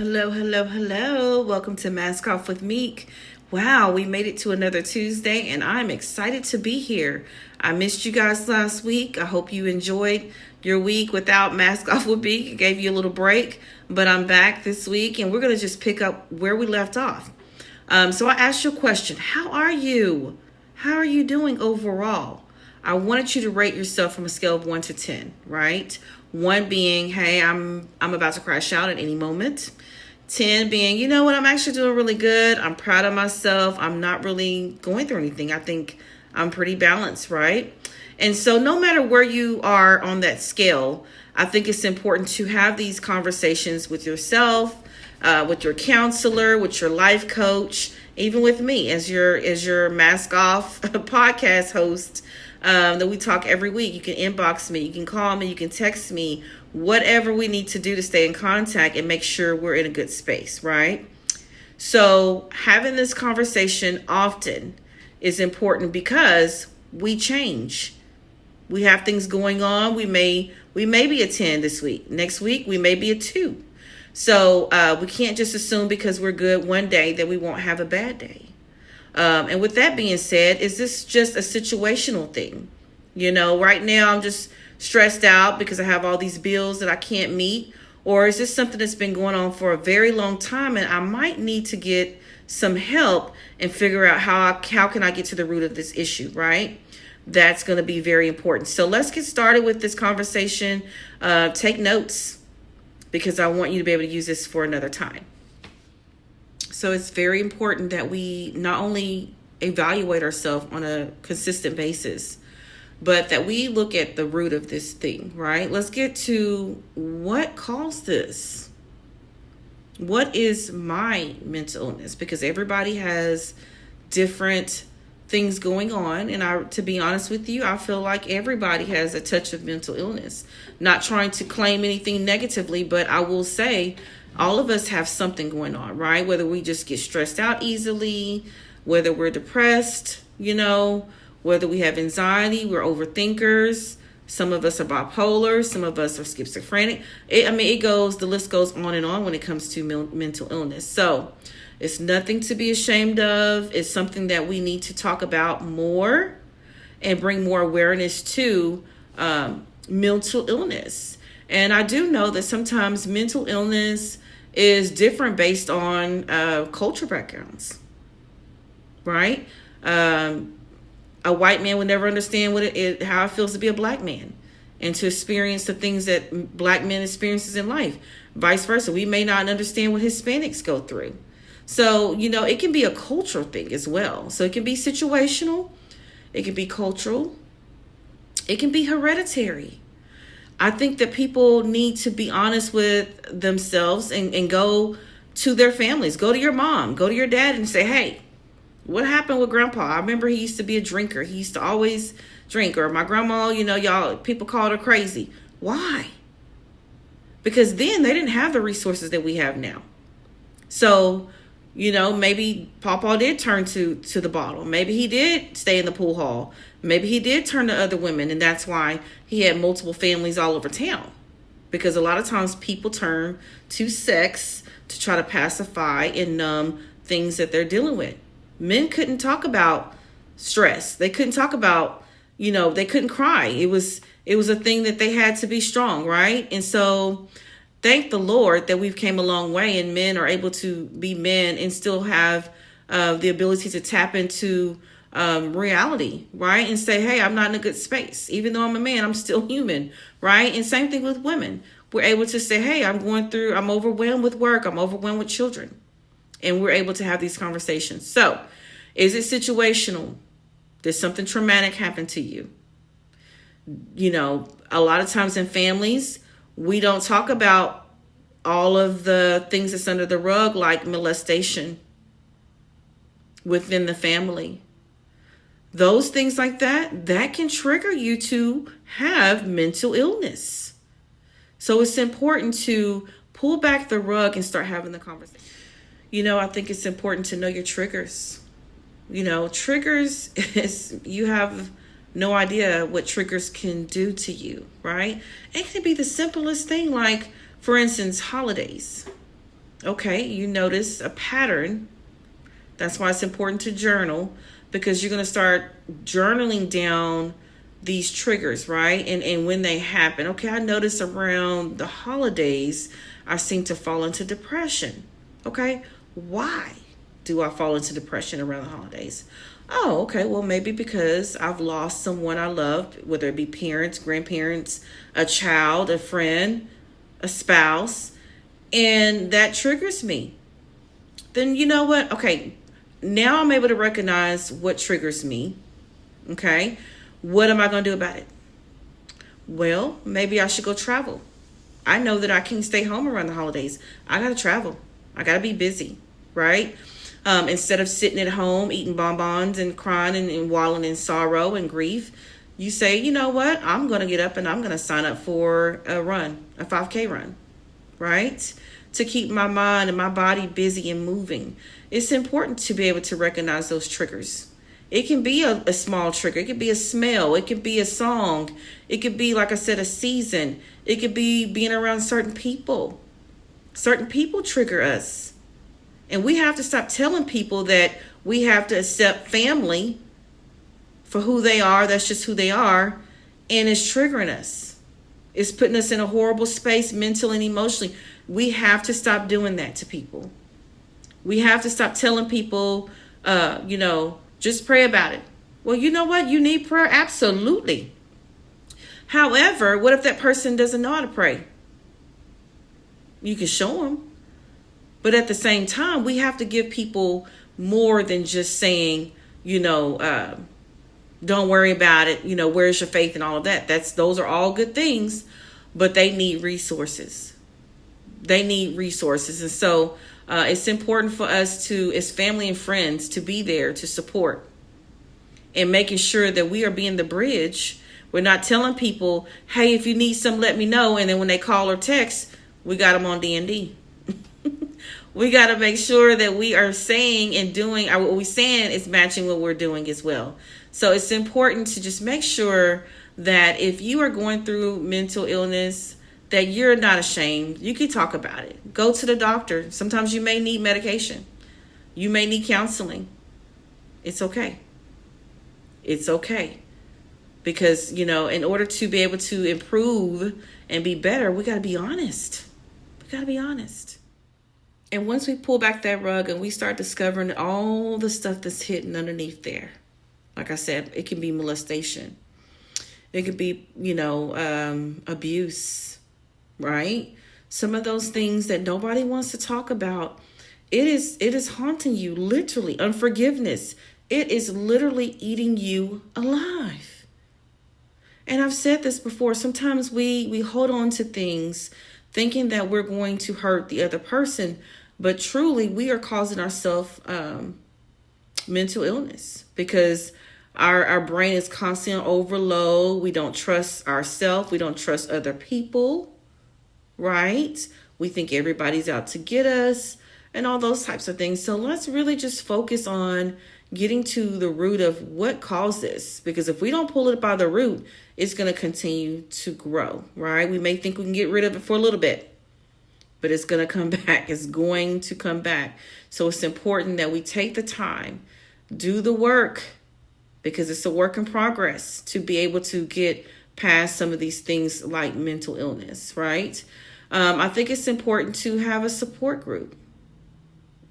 hello, hello, hello. Welcome to Mask Off with Meek. Wow, we made it to another Tuesday and I'm excited to be here. I missed you guys last week. I hope you enjoyed your week without Mask Off with Meek. It gave you a little break, but I'm back this week and we're going to just pick up where we left off. So I asked you a question. How are you? How are you doing overall? I wanted you to rate yourself from a scale of 1 to 10, right? 1 being, hey, I'm about to crash out at any moment. 10 being, you know what, I'm actually doing really good. I'm proud of myself. I'm not really going through anything. I think I'm pretty balanced, right? And so no matter where you are on that scale, I think it's important to have these conversations with yourself, with your counselor, with your life coach, even with me as your Mask Off podcast host. That we talk every week. You can inbox me, you can call me, you can text me, whatever we need to do to stay in contact and make sure we're in a good space, right? So having this conversation often is important because we change. We have things going on. We may be a 10 this week. Next week, we may be a 2. So we can't just assume because we're good one day that we won't have a bad day. And with that being said, is this just a situational thing? You know, right now I'm just stressed out because I have all these bills that I can't meet. Or is this something that's been going on for a very long time and I might need to get some help and figure out how can I get to the root of this issue, right? That's going to be very important. So let's get started with this conversation. Take notes because I want you to be able to use this for another time. So it's very important that we not only evaluate ourselves on a consistent basis, but that we look at the root of this thing, right? Let's get to what caused this. What is my mental illness? Because everybody has different things going on. And to be honest with you, I feel like everybody has a touch of mental illness. Not trying to claim anything negatively, but I will say all of us have something going on, right? Whether we just get stressed out easily, whether we're depressed, whether we have anxiety, we're overthinkers. Some of us are bipolar. Some of us are schizophrenic. The list goes on and on when it comes to mental illness. So it's nothing to be ashamed of. It's something that we need to talk about more and bring more awareness to mental illness. And I do know that sometimes mental illness is different based on culture backgrounds, right? A white man would never understand how it feels to be a black man and to experience the things that black men experiences in life. Vice versa, we may not understand what Hispanics go through. So, it can be a cultural thing as well. So it can be situational, it can be cultural, it can be hereditary. I think that people need to be honest with themselves and go to their families. Go to your mom, go to your dad and say, hey, what happened with grandpa? I remember he used to be a drinker. He used to always drink. Or my grandma, people called her crazy. Why? Because then they didn't have the resources that we have now. So, maybe Papa did turn to the bottle. Maybe he did stay in the pool hall. Maybe he did turn to other women, and that's why he had multiple families all over town. Because a lot of times people turn to sex to try to pacify and numb things that they're dealing with. Men couldn't talk about stress. They couldn't talk about, they couldn't cry. It was a thing that they had to be strong, right? And so thank the Lord that we've came a long way and men are able to be men and still have the ability to tap into reality, right? And say, hey, I'm not in a good space. Even though I'm a man, I'm still human, right? And same thing with women. We're able to say, hey, I'm overwhelmed with work. I'm overwhelmed with children. And we're able to have these conversations. So is it situational? Did something traumatic happen to you? A lot of times in families, we don't talk about all of the things that's under the rug, like molestation within the family. Those things like that can trigger you to have mental illness. So it's important to pull back the rug and start having the conversation. I think it's important to know your triggers. Triggers is, you have no idea what triggers can do to you, right? It can be the simplest thing, like, for instance, holidays. Okay, you notice a pattern. That's why it's important to journal, because you're going to start journaling down these triggers, right? And when they happen. Okay, I notice around the holidays, I seem to fall into depression. Okay, why do I fall into depression around the holidays? Oh, okay, well, maybe because I've lost someone I loved, whether it be parents, grandparents, a child, a friend, a spouse, and that triggers me. Then you know what? Okay, now I'm able to recognize what triggers me. Okay, what am I going to do about it? Well, maybe I should go travel. I know that I can't stay home around the holidays. I got to travel. I got to be busy, right? Instead of sitting at home eating bonbons and crying and wallowing in sorrow and grief, you say, you know what? I'm going to get up and I'm going to sign up for a run, a 5K run, right? To keep my mind and my body busy and moving. It's important to be able to recognize those triggers. It can be a small trigger. It could be a smell. It could be a song. It could be, like I said, a season. It could be being around certain people. Certain people trigger us. And we have to stop telling people that we have to accept family for who they are. That's just who they are. And it's triggering us. It's putting us in a horrible space mentally and emotionally. We have to stop doing that to people. We have to stop telling people, just pray about it. Well, you know what? You need prayer. Absolutely. However, what if that person doesn't know how to pray? You can show them. But at the same time, we have to give people more than just saying, don't worry about it. Where's your faith and all of that? Those are all good things, but they need resources. They need resources. And so it's important for us to, as family and friends, to be there to support and making sure that we are being the bridge. We're not telling people, hey, if you need something, let me know. And then when they call or text, we got them on D&D. We got to make sure that we are saying and doing what we're saying is matching what we're doing as well. So it's important to just make sure that if you are going through mental illness, that you're not ashamed. You can talk about it. Go to the doctor. Sometimes you may need medication. You may need counseling. It's okay. It's okay. Because, in order to be able to improve and be better, we got to be honest. We got to be honest. And once we pull back that rug and we start discovering all the stuff that's hidden underneath there, like I said, it can be molestation. It could be, abuse, right? Some of those things that nobody wants to talk about. It is haunting you, literally. Unforgiveness. It is literally eating you alive. And I've said this before. Sometimes we hold on to things thinking that we're going to hurt the other person, but truly we are causing ourselves mental illness because our brain is constantly on overload. We don't trust ourselves. We don't trust other people, right? We think everybody's out to get us and all those types of things. So let's really just focus on getting to the root of what caused this, because if we don't pull it by the root, it's going to continue to grow, right? We may think we can get rid of it for a little bit, but it's going to come back. It's going to come back. So it's important that we take the time, do the work, because it's a work in progress to be able to get past some of these things like mental illness, right? I think it's important to have a support group,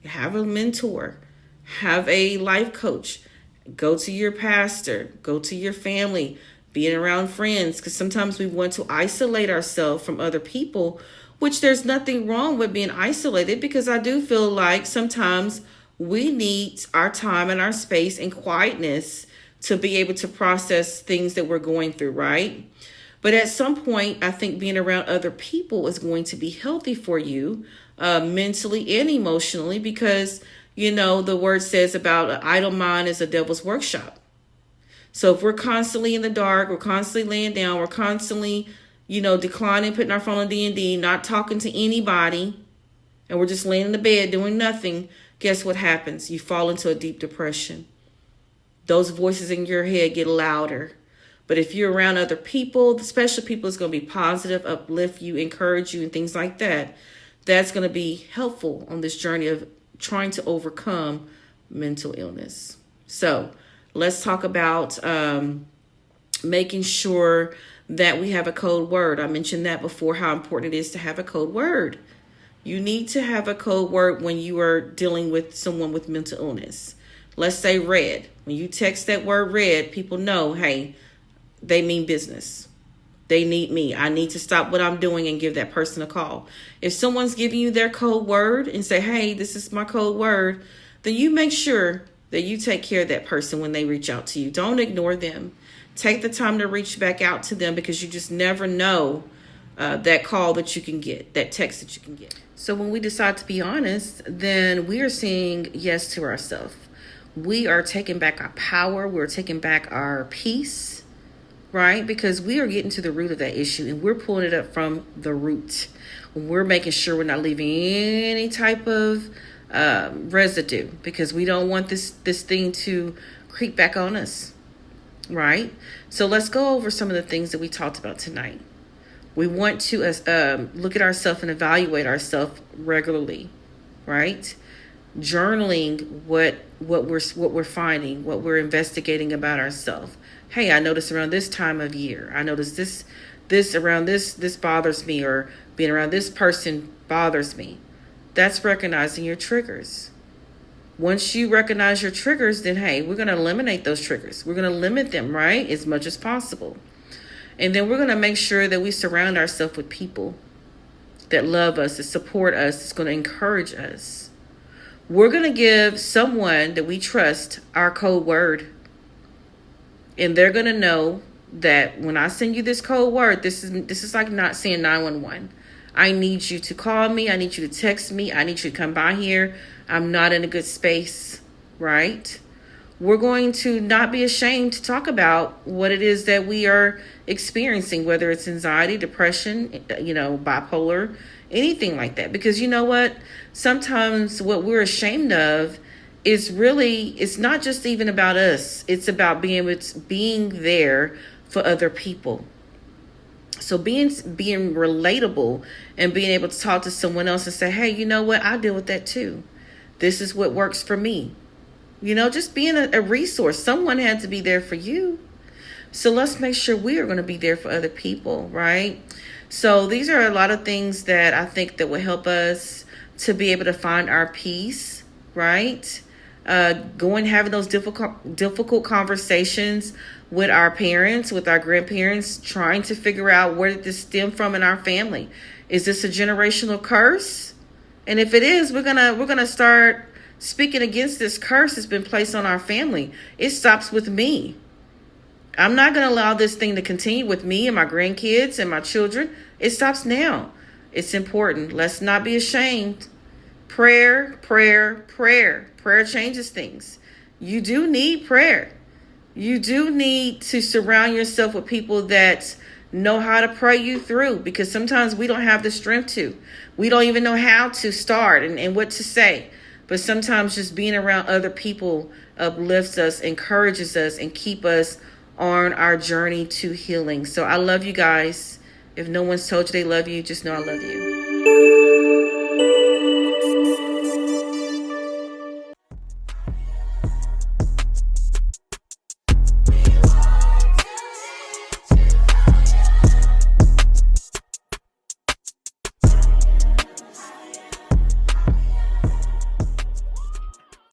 have a mentor, have a life coach, go to your pastor, go to your family, being around friends, because sometimes we want to isolate ourselves from other people, which there's nothing wrong with being isolated, because I do feel like sometimes we need our time and our space and quietness to be able to process things that we're going through, right? But at some point, I think being around other people is going to be healthy for you mentally and emotionally, because the word says about an idle mind is a devil's workshop. So if we're constantly in the dark, we're constantly laying down, we're constantly, declining, putting our phone on D&D, not talking to anybody, and we're just laying in the bed doing nothing, guess what happens? You fall into a deep depression. Those voices in your head get louder. But if you're around other people, the special people is going to be positive, uplift you, encourage you, and things like that, that's going to be helpful on this journey of trying to overcome mental illness. So let's talk about making sure that we have a code word. I mentioned that before, how important it is to have a code word. You need to have a code word when you are dealing with someone with mental illness. Let's say red. When you text that word red, people know, hey, they mean business. They need me. I need to stop what I'm doing and give that person a call. If someone's giving you their code word and say, hey, this is my code word, then you make sure that you take care of that person when they reach out to you. Don't ignore them. Take the time to reach back out to them, because you just never know that call that you can get, that text that you can get. So when we decide to be honest, then we are saying yes to ourselves. We are taking back our power. We're taking back our peace, right? Because we are getting to the root of that issue, and we're pulling it up from the root. We're making sure we're not leaving any type of residue, because we don't want this thing to creep back on us, right? So let's go over some of the things that we talked about tonight. We want to look at ourselves and evaluate ourselves regularly, right? Journaling what we're finding, what we're investigating about ourselves. Hey, I noticed around this time of year, I noticed this around this bothers me, or being around this person bothers me. That's recognizing your triggers. Once you recognize your triggers, then hey, we're going to eliminate those triggers. We're going to limit them, right, as much as possible. And then we're going to make sure that we surround ourselves with people that love us, that support us, that's going to encourage us. We're going to give someone that we trust our code word. And they're going to know that when I send you this code word, this is like not saying 911. I need you to call me. I need you to text me. I need you to come by here. I'm not in a good space, right? We're going to not be ashamed to talk about what it is that we are experiencing, whether it's anxiety, depression, bipolar, anything like that. Because you know what? Sometimes what we're ashamed of is really, it's not just even about us. It's about being there for other people. So being relatable and being able to talk to someone else and say, hey, you know what? I deal with that too. This is what works for me. Just being a resource. Someone had to be there for you. So let's make sure we are going to be there for other people, right? So these are a lot of things that I think that will help us to be able to find our peace, right? Having those difficult conversations with our parents, with our grandparents, trying to figure out where did this stem from in our family. Is this a generational curse? And if it is, we're gonna start speaking against this curse that's been placed on our family. It stops with me. I'm not going to allow this thing to continue with me and my grandkids and my children. It stops now. It's important. Let's not be ashamed. Prayer, prayer, prayer. Prayer changes things. You do need prayer. You do need to surround yourself with people that know how to pray you through, because sometimes we don't have the strength to. We don't even know how to start and what to say. But sometimes just being around other people uplifts us, encourages us, and keep us on our journey to healing. So I love you guys. If no one's told you they love you, just know I love you.